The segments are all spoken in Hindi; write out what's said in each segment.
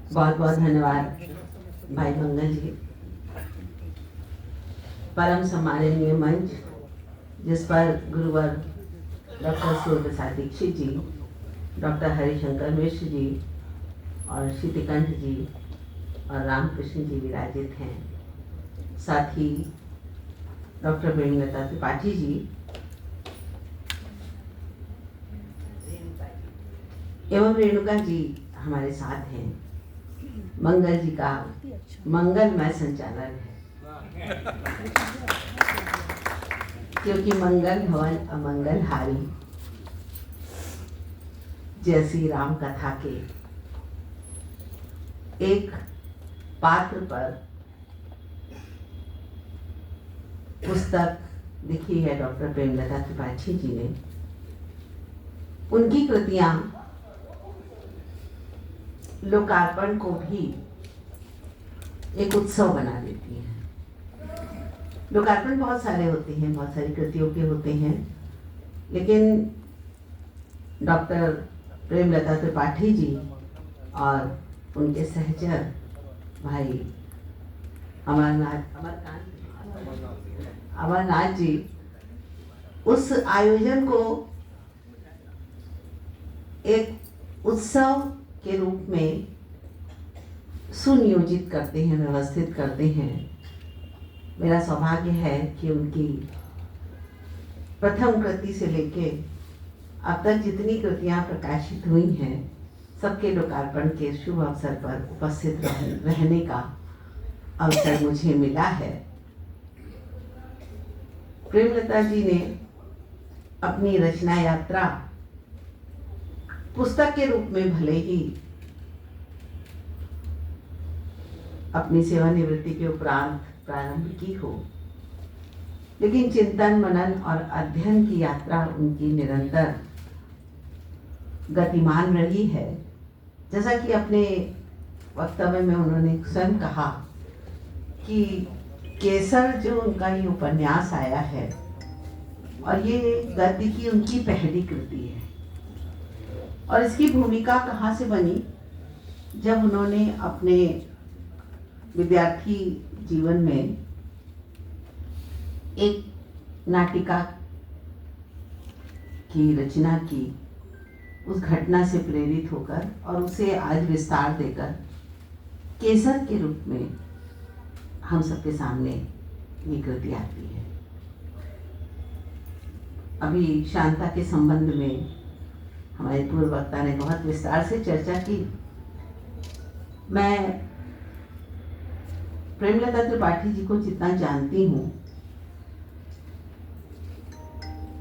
बहुत बहुत धन्यवाद भाई मंगल जी। परम सम्माननीय मंच जिस पर गुरुवर डॉक्टर सूर्य प्रसाद दीक्षित जी, डॉक्टर हरिशंकर मिश्र जी और श्रीतिकंठ जी और रामकृष्ण जी विराजित हैं, साथ ही डॉक्टर प्रेमलता त्रिपाठी जी एवं रेणुका जी हमारे साथ हैं। मंगल जी का मंगलमय संचालन है, क्योंकि मंगल भवन अमंगल हारी जैसी राम कथा के एक पात्र पर पुस्तक लिखी है डॉक्टर प्रेमलता त्रिपाठी जी ने। उनकी कृतियां लोकार्पण को भी एक उत्सव बना देती हैं। लोकार्पण बहुत सारे होते हैं, बहुत सारी कृतियों के होते हैं, लेकिन डॉक्टर प्रेमलता त्रिपाठी जी और उनके सहचर भाई अमरनाथ जी उस आयोजन को एक उत्सव के रूप में सुनियोजित करते हैं, व्यवस्थित करते हैं। मेरा सौभाग्य है कि उनकी प्रथम कृति से लेके अब तक जितनी कृतियां प्रकाशित हुई हैं, सबके लोकार्पण के शुभ अवसर पर उपस्थित रहने का अवसर मुझे मिला है। प्रेमलता जी ने अपनी रचना यात्रा पुस्तक के रूप में भले ही अपनी सेवानिवृत्ति के उपरांत प्रारंभ की हो, लेकिन चिंतन, मनन और अध्ययन की यात्रा उनकी निरंतर गतिमान रही है। जैसा कि अपने वक्तव्य में उन्होंने स्वयं कहा कि केसर जो उनका ये उपन्यास आया है और ये गद्य की उनकी पहली कृति है, और इसकी भूमिका कहाँ से बनी, जब उन्होंने अपने विद्यार्थी जीवन में एक नाटिका की रचना की, उस घटना से प्रेरित होकर और उसे आज विस्तार देकर केसर के रूप में हम सबके सामने ये कृति आती है। अभी शांता के संबंध में हमारे पूर्व वक्ता ने बहुत विस्तार से चर्चा की। मैं प्रेमलता त्रिपाठी जी को जितना जानती हूँ,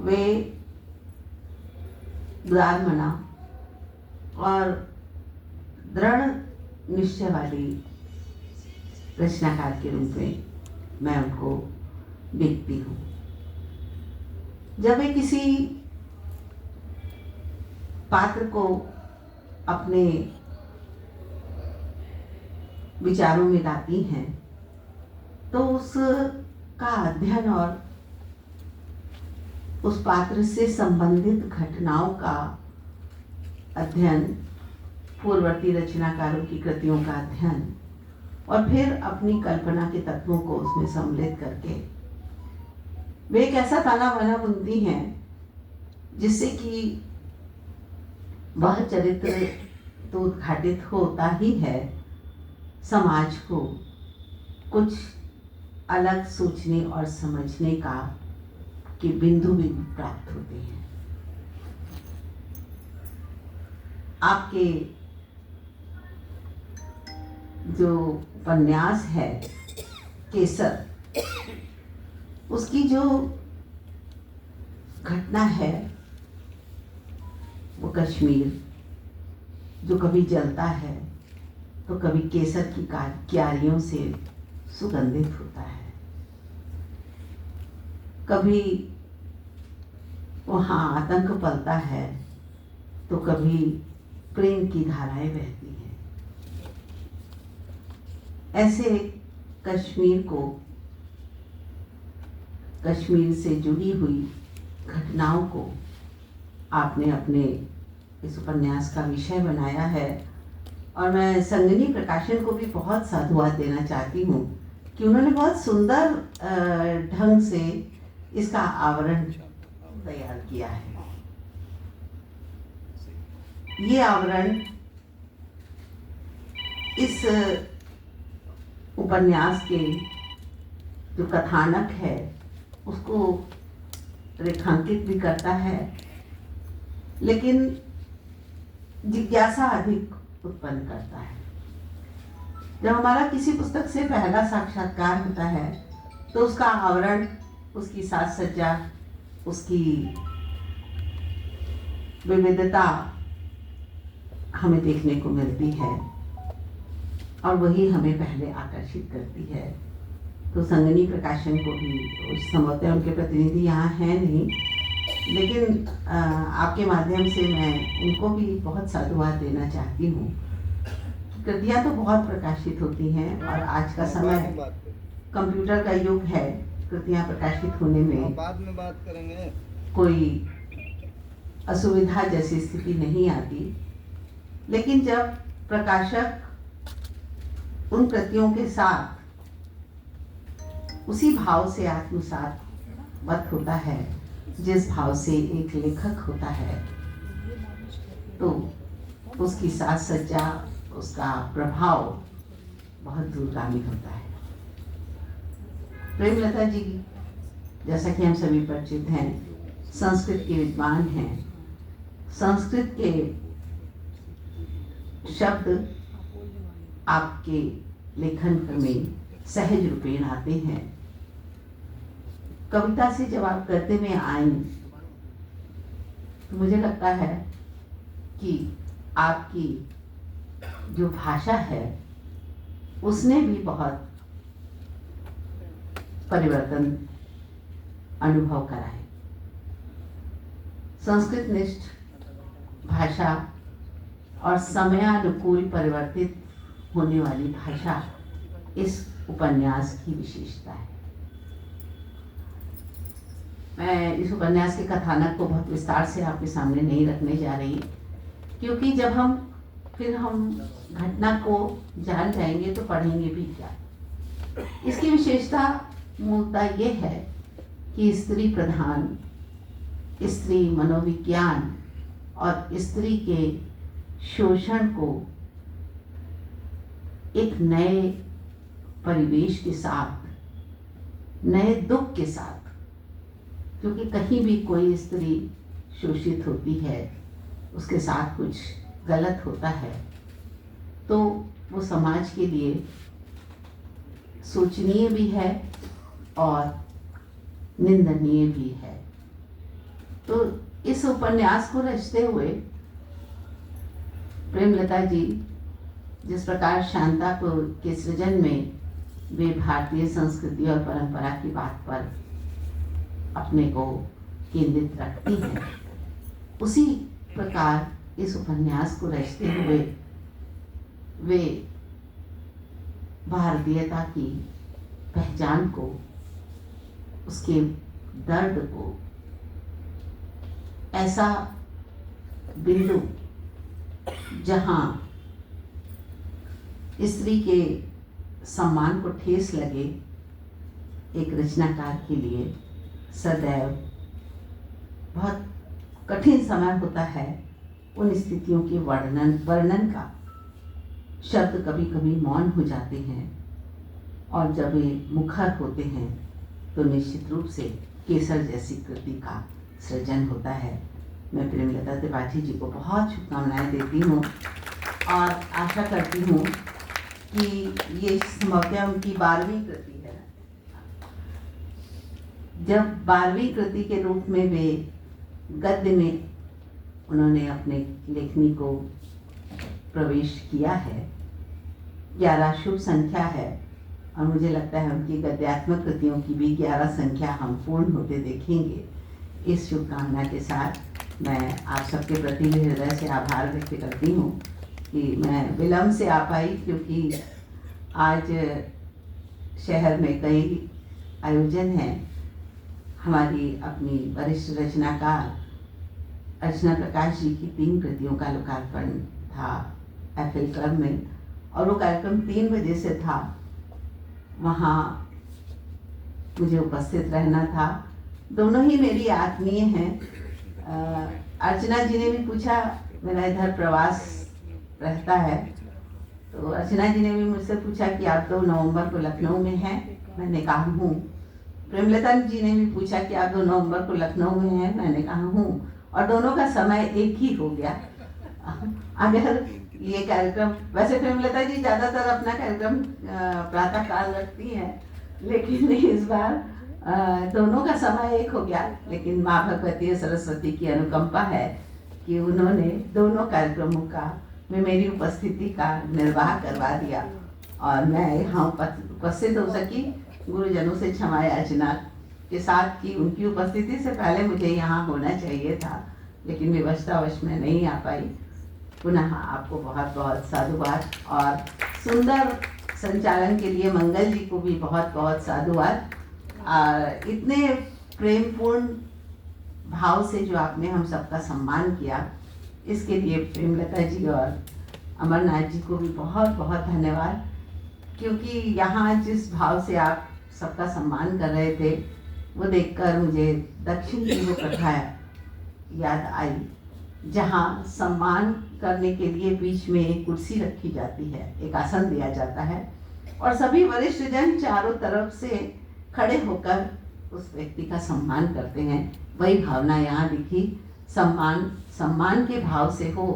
वे उदारमना और दृढ़ निश्चय वाली रचनाकार के रूप में मैं उनको देखती हूँ। जब वे किसी पात्र को अपने विचारों में लाती हैं, तो उसका अध्ययन और उस पात्र से संबंधित घटनाओं का अध्ययन, पूर्ववर्ती रचनाकारों की कृतियों का अध्ययन और फिर अपनी कल्पना के तत्वों को उसमें सम्मिलित करके वे एक ऐसा ताना बाना बुनती हैं जिससे कि वह चरित्र तो उद्घाटित होता ही है, समाज को कुछ अलग सोचने और समझने का के बिंदु भी प्राप्त होते हैं। आपके जो उपन्यास है केसर, उसकी जो घटना है वो कश्मीर, जो कभी जलता है तो कभी केसर की क्यारियों से सुगंधित होता है, कभी वहाँ आतंक पलता है तो कभी प्रेम की धाराएं बहती हैं। ऐसे कश्मीर को, कश्मीर से जुड़ी हुई घटनाओं को आपने अपने इस उपन्यास का विषय बनाया है, और मैं संगिनी प्रकाशन को भी बहुत साधुवाद देना चाहती हूँ कि उन्होंने बहुत सुंदर ढंग से इसका आवरण तैयार किया है। ये आवरण इस उपन्यास के जो कथानक है उसको रेखांकित भी करता है, लेकिन जिज्ञासा अधिक उत्पन्न करता है। जब हमारा किसी पुस्तक से पहला साक्षात्कार होता है तो उसका आवरण, उसकी साज सज्जा, उसकी विविधता हमें देखने को मिलती है और वही हमें पहले आकर्षित करती है। तो संगिनी प्रकाशन को भी, संभवतः उनके प्रतिनिधि यहाँ हैं नहीं, लेकिन आपके माध्यम से मैं उनको भी बहुत साधुवाद देना चाहती हूँ। कृतियाँ तो बहुत प्रकाशित होती हैं और आज का समय कंप्यूटर का युग है, कृतियाँ प्रकाशित होने में बाद में बात करेंगे, कोई असुविधा जैसी स्थिति नहीं आती। लेकिन जब प्रकाशक उन कृतियों के साथ उसी भाव से आत्मसात मत होता है जिस भाव से एक लेखक होता है, तो उसकी साज सज्जा, उसका प्रभाव बहुत दूरगामी होता है। प्रेमलता जी, जैसा कि हम सभी परिचित हैं, संस्कृत के विद्वान हैं। संस्कृत के शब्द आपके लेखन में सहज रूपेण आते हैं। कविता से जब आप गद्य में आए तो मुझे लगता है कि आपकी जो भाषा है उसने भी बहुत परिवर्तन अनुभव करा है। संस्कृत निष्ठ भाषा और समयानुकूल परिवर्तित होने वाली भाषा इस उपन्यास की विशेषता है। मैं इस उपन्यास के कथानक को बहुत विस्तार से आपके सामने नहीं रखने जा रही, क्योंकि जब हम घटना को जान जाएंगे तो पढ़ेंगे भी क्या। इसकी विशेषता मूलतः ये है कि स्त्री प्रधान, स्त्री मनोविज्ञान और स्त्री के शोषण को एक नए परिवेश के साथ, नए दुख के साथ, क्योंकि कहीं भी कोई स्त्री शोषित होती है, उसके साथ कुछ गलत होता है, तो वो समाज के लिए सोचनीय भी है और निंदनीय भी है। तो इस उपन्यास को रचते हुए प्रेमलता जी जिस प्रकार शांता को के सृजन में वे भारतीय संस्कृति और परंपरा की बात पर अपने को केंद्रित रखती हैं, उसी प्रकार इस उपन्यास को रचते हुए वे भारतीयता की पहचान को, उसके दर्द को, ऐसा बिंदु जहां स्त्री के सम्मान को ठेस लगे, एक रचनाकार के लिए सदैव बहुत कठिन समय होता है। उन स्थितियों के वर्णन का शब्द कभी कभी मौन हो जाते हैं, और जब वे मुखर होते हैं तो निश्चित रूप से केसर जैसी कृति का सृजन होता है। मैं प्रेमलता त्रिपाठी जी को बहुत शुभकामनाएं देती हूँ और आशा करती हूँ कि ये संभवतः उनकी 12वीं कृति है। जब 12वीं कृति के रूप में वे गद्य में उन्होंने अपने लेखनी को प्रवेश किया है, 11 शुभ संख्या है, और मुझे लगता है उनकी गद्यात्मक कृतियों की भी 11 संख्या हम पूर्ण होते देखेंगे। इस शुभकामना के साथ मैं आप सबके प्रति भी हृदय से आभार व्यक्त करती हूँ कि मैं विलम्ब से आ पाई, क्योंकि आज शहर में कई आयोजन हैं। हमारी अपनी वरिष्ठ रचनाकार अर्चना प्रकाश जी की 3 कृतियों का लोकार्पण था एफएल क्लब में, और वो कार्यक्रम 3 बजे से था। वहाँ मुझे उपस्थित रहना था। दोनों ही मेरी आत्मीय हैं। अर्चना जी ने भी पूछा, मेरा इधर प्रवास रहता है, तो अर्चना जी ने भी मुझसे पूछा कि आप 2 नवंबर को लखनऊ में हैं। मैंने कहा हूँ। प्रेमलता जी ने भी पूछा कि आप 2 नवंबर को लखनऊ में हैं। मैंने कहा हूँ, और दोनों का समय एक ही हो गया। अगर ये कार्यक्रम, वैसे प्रेमलता जी ज़्यादातर अपना कार्यक्रम प्रातः काल रखती हैं, लेकिन इस बार दोनों का समय एक हो गया। लेकिन माँ भगवती सरस्वती की अनुकंपा है कि उन्होंने दोनों कार्यक्रमों का में मेरी उपस्थिति का निर्वाह करवा दिया, और मैं यहाँ उपस्थित हो सकी। गुरुजनों से क्षमा याचना के साथ कि उनकी उपस्थिति से पहले मुझे यहाँ होना चाहिए था, लेकिन विवशतावश में नहीं आ पाई। पुनः आपको बहुत बहुत साधुवाद, और सुंदर संचालन के लिए मंगल जी को भी बहुत बहुत साधुवाद। इतने प्रेमपूर्ण भाव से जो आपने हम सबका सम्मान किया, इसके लिए प्रेमलता जी और अमरनाथ जी को भी बहुत बहुत धन्यवाद। क्योंकि यहाँ जिस भाव से आप सबका सम्मान कर रहे थे, वो देखकर मुझे दक्षिण की वो कथा याद आई, जहाँ सम्मान करने के लिए बीच में एक कुर्सी रखी जाती है, एक आसन दिया जाता है, और सभी वरिष्ठ जन चारों तरफ से खड़े होकर उस व्यक्ति का सम्मान करते हैं। वही भावना यहाँ दिखी। सम्मान के भाव से हो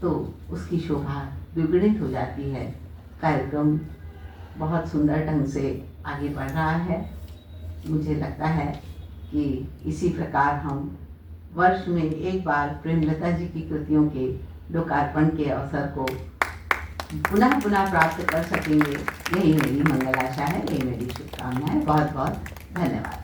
तो उसकी शोभा द्विगुणित हो जाती है। कार्यक्रम बहुत सुंदर ढंग से आगे बढ़ रहा है। मुझे लगता है कि इसी प्रकार हम वर्ष में एक बार प्रेमलता जी की कृतियों के लोकार्पण के अवसर को पुनः प्राप्त कर सकेंगे। यही मेरी मंगल आशा है, यही मेरी शुभकामना है। बहुत बहुत धन्यवाद।